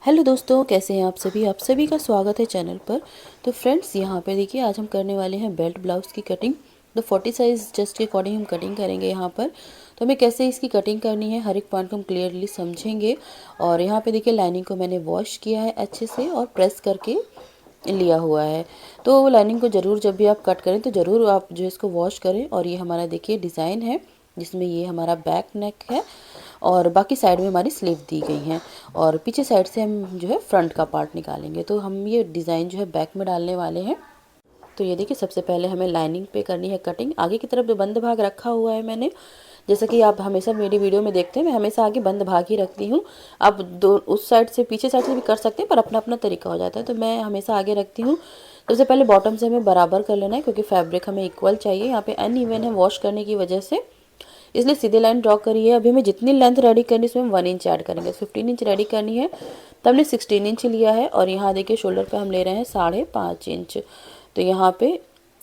Hello दोस्तों, कैसे हैं आप सभी का स्वागत है चैनल पर। तो फ्रेंड्स, यहाँ पे देखिए आज हम करने वाले हैं बेल्ट ब्लाउज़ की कटिंग। तो 40 साइज़ चेस्ट के अकॉर्डिंग हम कटिंग करेंगे यहाँ पर। तो हमें कैसे इसकी कटिंग करनी है, हर एक पॉइंट को हम क्लियरली समझेंगे। और यहाँ पे देखिए लाइनिंग को मैंने वॉश किया है अच्छे से और प्रेस करके लिया हुआ है। तो लाइनिंग को ज़रूर जब भी आप कट करें तो ज़रूर आप जो इसको वॉश करें। और ये हमारा देखिए डिज़ाइन है जिसमें ये हमारा बैक नेक है और बाकी साइड में हमारी स्लीव दी गई हैं। और पीछे साइड से हम जो है फ्रंट का पार्ट निकालेंगे। तो हम ये डिज़ाइन जो है बैक में डालने वाले हैं। तो ये देखिए सबसे पहले हमें लाइनिंग पे करनी है कटिंग। आगे की तरफ जो बंद भाग रखा हुआ है मैंने, जैसा कि आप हमेशा मेरी वीडियो में देखते हैं, मैं हमेशा आगे बंद भाग ही रखती हूँ। आप दो उस साइड से पीछे साइड से भी कर सकते हैं, पर अपना अपना तरीका हो जाता है। तो मैं हमेशा आगे रखती हूँ। सबसे पहले बॉटम से हमें बराबर कर लेना है क्योंकि फैब्रिक हमें इक्वल चाहिए। यहाँ पे अनइवन है वॉश करने की वजह से, इसलिए सीधे लाइन ड्रॉ करी है। अभी हमें जितनी लेंथ रेडी करनी है उसमें हम 1 इंच ऐड करेंगे। 15 इंच रेडी करनी है, तो हमने 16 इंच लिया है। और यहाँ देखिए शोल्डर पे हम ले रहे हैं 5.5 इंच। तो यहाँ पे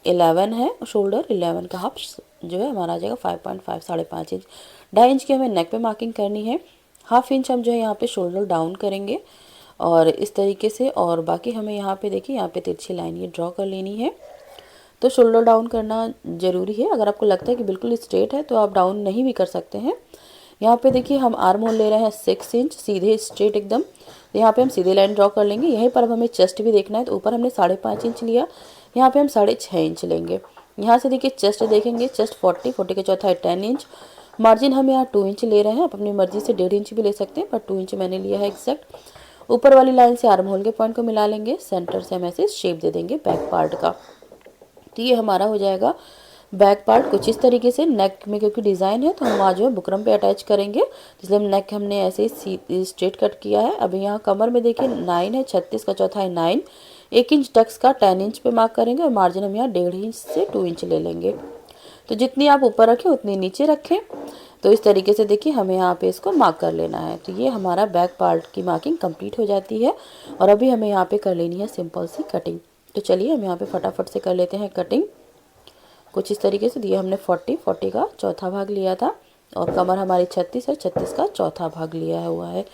11 है शोल्डर, 11 का हाफ जो है हमारा आ जाएगा 5.5, 5.5 इंच। 2.5 इंच की हमें नेक पे मार्किंग करनी है। हाफ इंच हम जो है यहाँ पे शोल्डर डाउन करेंगे और इस तरीके से। और बाकी हमें यहाँ पे देखिए यहाँ पे तिरछी लाइन ये ड्रॉ कर लेनी है। तो शोल्डर डाउन करना ज़रूरी है। अगर आपको लगता है कि बिल्कुल स्ट्रेट है तो आप डाउन नहीं भी कर सकते हैं। यहाँ पे देखिए हम आर्म होल ले रहे हैं 6 इंच, सीधे स्ट्रेट एकदम। तो यहाँ पे हम सीधे लाइन ड्रॉ कर लेंगे। यहीं पर अब हमें चेस्ट भी देखना है, तो ऊपर हमने 5.5 इंच लिया, यहाँ पे हम 6.5 इंच लेंगे। यहाँ से देखिए चेस्ट देखेंगे, चेस्ट 40 का चौथा है 10 इंच। मार्जिन हम यहाँ 2 इंच ले रहे हैं। आप अपनी मर्जी से 1.5 इंच भी ले सकते हैं, पर 2 इंच मैंने लिया है एग्जैक्ट। ऊपर वाली लाइन से आर्म होल के पॉइंट को मिला लेंगे। सेंटर से हम ऐसे शेप दे देंगे बैक पार्ट का। तो ये हमारा हो जाएगा बैक पार्ट कुछ इस तरीके से। नेक में क्योंकि डिज़ाइन है तो हम वहाँ जो है बुकरम पे अटैच करेंगे, इसलिए हम नेक हमने ऐसे ही स्ट्रेट कट किया है। अभी यहाँ कमर में देखिए 9 है, 36 का चौथा है 9। 1 इंच टक्स का 10 इंच पे मार्क करेंगे और मार्जिन हम यहाँ 1.5 इंच से 2 इंच ले लेंगे। तो जितनी आप ऊपर रखें उतनी नीचे रखें। तो इस तरीके से देखिए हमें यहाँ पे इसको मार्क कर लेना है। तो ये हमारा बैक पार्ट की मार्किंग कंप्लीट हो जाती है। और अभी हमें यहाँ पे कर लेनी है सिंपल सी कटिंग। तो चलिए हम यहाँ पे फटाफट से कर लेते हैं कटिंग कुछ इस तरीके से। दिया हमने 40 का चौथा भाग लिया था और कमर हमारी 36 है, 36 का चौथा भाग लिया हुआ है।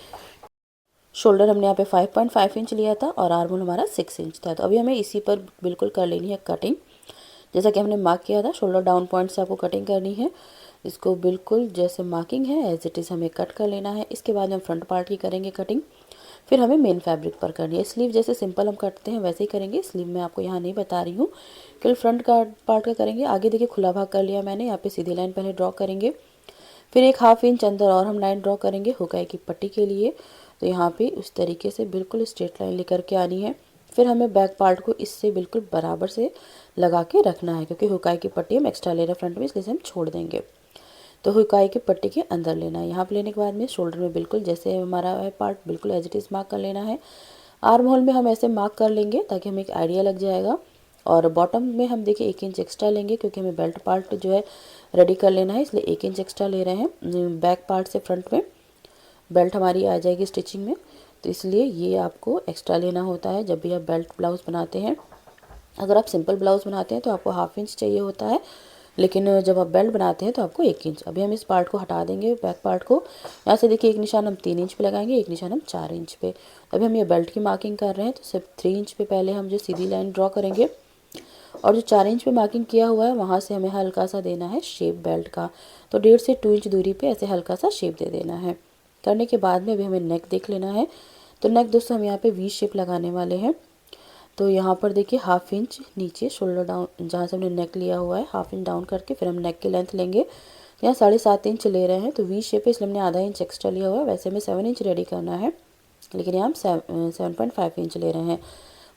शोल्डर हमने यहाँ पे 5.5 इंच लिया था और आर्म होल हमारा 6 इंच था। तो अभी हमें इसी पर बिल्कुल कर लेनी है कटिंग जैसा कि हमने मार्क किया था। शोल्डर डाउन पॉइंट से आपको कटिंग करनी है। इसको बिल्कुल जैसे मार्किंग है एज इट इज़ हमें कट कर लेना है। इसके बाद हम फ्रंट पार्ट की करेंगे कटिंग, फिर हमें मेन फैब्रिक पर करनी है। स्लीव जैसे सिंपल हम कटते हैं वैसे ही करेंगे। स्लीव मैं आपको यहाँ नहीं बता रही हूँ, केवल फ्रंट का पार्ट का करेंगे। आगे देखिए खुला भाग कर लिया मैंने। यहाँ पे सीधी लाइन पहले ड्रॉ करेंगे, फिर एक हाफ इंच अंदर और हम लाइन ड्रॉ करेंगे हुकाई की पट्टी के लिए। तो यहाँ पे उस तरीके से बिल्कुल स्ट्रेट लाइन लेकर के आनी है। फिर हमें बैक पार्ट को इससे बिल्कुल बराबर से लगा के रखना है क्योंकि हुकाई की पट्टी हम एक्स्ट्रा ले रहे हैं फ्रंट में, इसलिए हम छोड़ देंगे। तो हुकाई की पट्टी के अंदर लेना है। यहाँ पे लेने के बाद में शोल्डर में बिल्कुल जैसे हमारा है पार्ट बिल्कुल एज इट इज़ मार्क कर लेना है। आर्म होल में हम ऐसे मार्क कर लेंगे ताकि हमें एक आइडिया लग जाएगा। और बॉटम में हम देखिए 1 इंच एक्स्ट्रा लेंगे क्योंकि हमें बेल्ट पार्ट जो है रेडी कर लेना है, इसलिए 1 इंच एक्स्ट्रा ले रहे हैं। बैक पार्ट से फ्रंट में बेल्ट हमारी आ जाएगी स्टिचिंग में, तो इसलिए ये आपको एक्स्ट्रा लेना होता है जब भी आप बेल्ट ब्लाउज़ बनाते हैं। अगर आप सिंपल ब्लाउज़ बनाते हैं तो आपको हाफ इंच चाहिए होता है, लेकिन जब आप बेल्ट बनाते हैं तो आपको 1 इंच। अभी हम इस पार्ट को हटा देंगे बैक पार्ट को। यहाँ से देखिए एक निशान हम 3 इंच पे लगाएंगे, एक निशान हम 4 इंच पे। अभी हम ये बेल्ट की मार्किंग कर रहे हैं तो सिर्फ 3 इंच पे पहले हम जो सीधी लाइन ड्रॉ करेंगे और जो 4 इंच पे मार्किंग किया हुआ है वहाँ से हमें हल्का सा देना है शेप बेल्ट का। तो 1.5 से 2 इंच दूरी पे ऐसे हल्का सा शेप दे देना है। करने के बाद में अभी हमें नेक देख लेना है। तो नेक दोस्तों हम यहाँ पे वी शेप लगाने वाले हैं। तो यहाँ पर देखिए हाफ इंच नीचे शोल्डर डाउन जहाँ से हमने नेक लिया हुआ है हाफ इंच डाउन करके फिर हम नेक की लेंथ लेंगे। यहाँ 7.5 इंच ले रहे हैं, तो वी शेप है इसलिए हमने आधा इंच एक्स्ट्रा लिया हुआ है। वैसे हमें 7 इंच रेडी करना है, लेकिन यहाँ हम 7.5 इंच ले रहे हैं।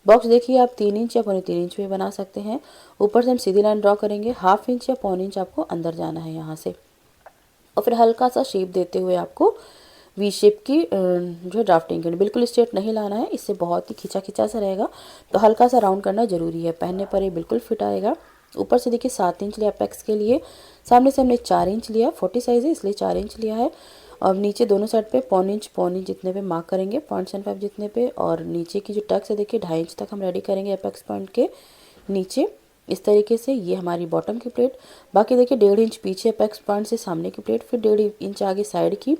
बॉक्स देखिए आप 3 इंच या 3.25 इंच में बना सकते हैं। ऊपर से हम सीधी लाइन ड्रॉ करेंगे। हाफ इंच या 1.25 इंच आपको अंदर जाना है यहाँ से, और फिर हल्का सा शेप देते हुए आपको वी शेप की जो है ड्राफ्टिंग करनी। बिल्कुल स्ट्रेट नहीं लाना है, इससे बहुत ही खिंचा खिंचा सा रहेगा। तो हल्का सा राउंड करना जरूरी है, पहनने पर ये बिल्कुल फिट आएगा। ऊपर से देखिए 7 इंच लिया पैक्स के लिए, सामने से हमने 4 इंच लिया। 40 साइज़ है इसलिए 4 इंच लिया है। और नीचे दोनों साइड पे 1.25 इंच जितने पे मार्क करेंगे, 0.75 जितने पे। और नीचे की जो टक्स है देखिए 2.5 इंच तक हम रेडी करेंगे अपेक्स पॉइंट के नीचे। इस तरीके से ये हमारी बॉटम की प्लेट। बाकी देखिए 1.5 इंच पीछे अपेक्स पॉइंट से सामने की प्लेट, फिर 1.5 इंच आगे साइड की,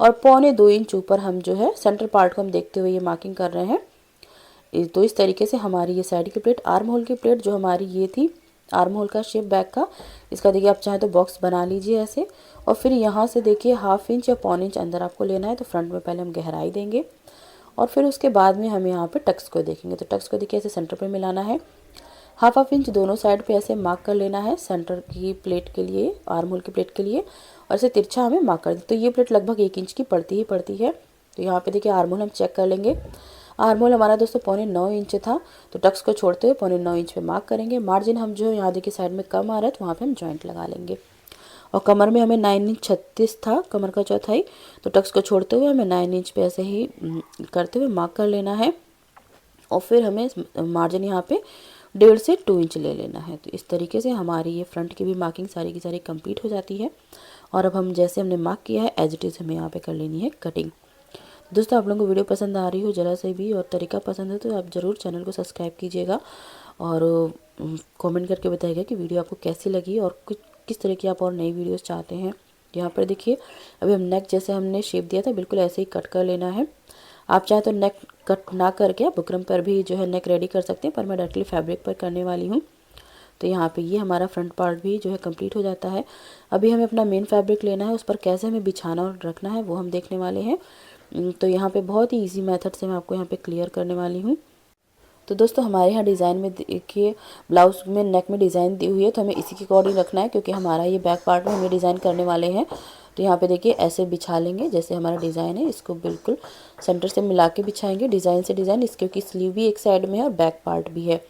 और 1.25 इंच ऊपर हम जो है सेंटर पार्ट को हम देखते हुए ये मार्किंग कर रहे हैं। तो इस तरीके से हमारी ये साइड की प्लेट, आर्म होल की प्लेट जो हमारी ये थी आर्म होल का शेप बैक का, इसका देखिए आप चाहें तो बॉक्स बना लीजिए ऐसे। और फिर यहाँ से देखिए 1/2 इंच या 1.25 इंच अंदर आपको लेना है। तो फ्रंट में पहले हम गहराई देंगे और फिर उसके बाद में हम यहाँ पे टक्स को देखेंगे। तो टक्स को देखिए ऐसे सेंटर पे मिलाना है। 1/2 इंच दोनों साइड पे ऐसे मार्क कर लेना है सेंटर की प्लेट के लिए, आर्म होल की प्लेट के लिए, और ऐसे तिरछा हमें मार्क कर। तो ये प्लेट लगभग 1 इंच की पड़ती ही पड़ती है। तो यहाँ पे देखिए आर्म होल हम चेक कर लेंगे। आर्म होल हमारा दोस्तों 9.25 इंच था। तो टक्स को छोड़ते हुए 9.25 इंच पे मार्क करेंगे। मार्जिन हम जो यहाँ देखिए साइड में कम आ रहा है तो वहाँ पे हम जॉइंट लगा लेंगे। और कमर में हमें 9 इंच 36 था, कमर का चौथाई। तो टक्स को छोड़ते हुए हमें 9 इंच पे ऐसे ही करते हुए मार्क कर लेना है। और फिर हमें मार्जिन यहाँ पे 1.5 से 2 इंच ले लेना है। तो इस तरीके से हमारी ये फ्रंट की भी मार्किंग सारी की सारी कंप्लीट हो जाती है। और अब हम जैसे हमने मार्क किया है एज इट इज़ हमें यहाँ पे कर लेनी है कटिंग। दोस्तों आप लोगों को वीडियो पसंद आ रही हो ज़रा से भी और तरीका पसंद है तो आप ज़रूर चैनल को सब्सक्राइब कीजिएगा और कमेंट करके बताइएगा कि वीडियो आपको कैसी लगी और किस तरह की आप और नई वीडियोस चाहते हैं। यहाँ पर देखिए अभी हम नेक जैसे हमने शेप दिया था बिल्कुल ऐसे ही कट कर लेना है। आप चाहें तो नेक कट ना करके आप बुकरम पर भी जो है नेक रेडी कर सकते हैं, पर मैं डायरेक्टली फैब्रिक पर करने वाली हूँ। तो यहाँ पे ये हमारा फ्रंट पार्ट भी जो है कंप्लीट हो जाता है। अभी हमें अपना मेन फैब्रिक लेना है, उस पर कैसे हमें बिछाना और रखना है वो हम देखने वाले हैं। तो यहाँ पे बहुत ही इजी मेथड से मैं आपको यहाँ पे क्लियर करने वाली हूँ। तो दोस्तों हमारे यहाँ डिज़ाइन में देखिए ब्लाउज में नेक में डिज़ाइन दी हुई है तो हमें इसी के अकॉर्डिंग रखना है, क्योंकि हमारा ये बैक पार्ट में हमें डिज़ाइन करने वाले हैं। तो यहाँ पे देखिए ऐसे बिछा लेंगे जैसे हमारा डिज़ाइन है, इसको बिल्कुल सेंटर से मिला के बिछाएंगे डिज़ाइन से डिज़ाइन, इसके क्योंकि स्लीव भी एक साइड में है और बैक पार्ट भी है।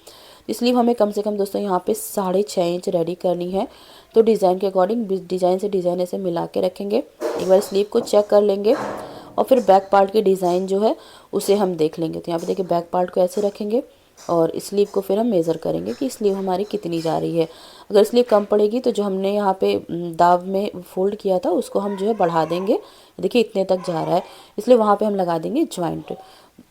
स्लीव हमें कम से कम दोस्तों यहाँ पे 6.5 इंच रेडी करनी है। तो डिज़ाइन के अकॉर्डिंग डिज़ाइन से डिज़ाइन ऐसे मिला के रखेंगे। एक बार स्लीव को चेक कर लेंगे और फिर बैक पार्ट की डिज़ाइन जो है उसे हम देख लेंगे। तो यहाँ पे देखिए बैक पार्ट को ऐसे रखेंगे और स्लीव को फिर हम मेज़र करेंगे कि स्लीव हमारी कितनी जा रही है। अगर स्लीव कम पड़ेगी तो जो हमने यहाँ पे दाव में फोल्ड किया था उसको हम जो है बढ़ा देंगे। देखिए इतने तक जा रहा है, इसलिए वहाँ पे हम लगा देंगे जॉइंट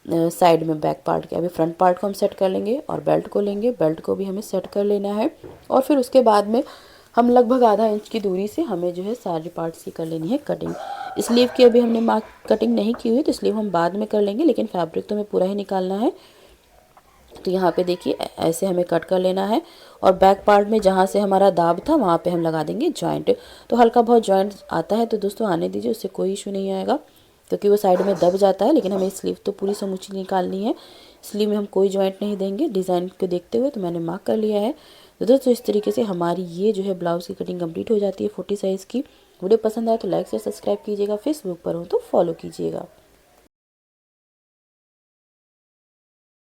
साइड में बैक पार्ट के। अभी फ्रंट पार्ट को हम सेट कर लेंगे और बेल्ट को लेंगे, बेल्ट को भी हमें सेट कर लेना है। और फिर उसके बाद में हम लगभग आधा इंच की दूरी से हमें जो है सारे पार्ट्स की कर लेनी है कटिंग। स्लीव की अभी हमने मार्क कटिंग नहीं की हुई तो स्लीव हम बाद में कर लेंगे, लेकिन फैब्रिक तो हमें पूरा ही निकालना है। तो यहाँ पे देखिए ऐसे हमें कट कर लेना है और बैक पार्ट में जहाँ से हमारा दाब था वहाँ पे हम लगा देंगे जॉइंट। तो हल्का बहुत जॉइंट आता है तो दोस्तों आने दीजिए, उससे कोई इशू नहीं आएगा, क्योंकि वो साइड में दब जाता है। लेकिन हमें स्लीव तो पूरी समूची निकालनी है, स्लीव में हम कोई जॉइंट नहीं देंगे। डिज़ाइन को देखते हुए तो मैंने मार्क कर लिया है। तो दोस्तों इस तरीके से हमारी ये जो है ब्लाउज़ की कटिंग कंप्लीट हो जाती है 40 साइज़ की। वीडियो पसंद आए तो लाइक से सब्सक्राइब कीजिएगा, फेसबुक पर हो तो फॉलो कीजिएगा।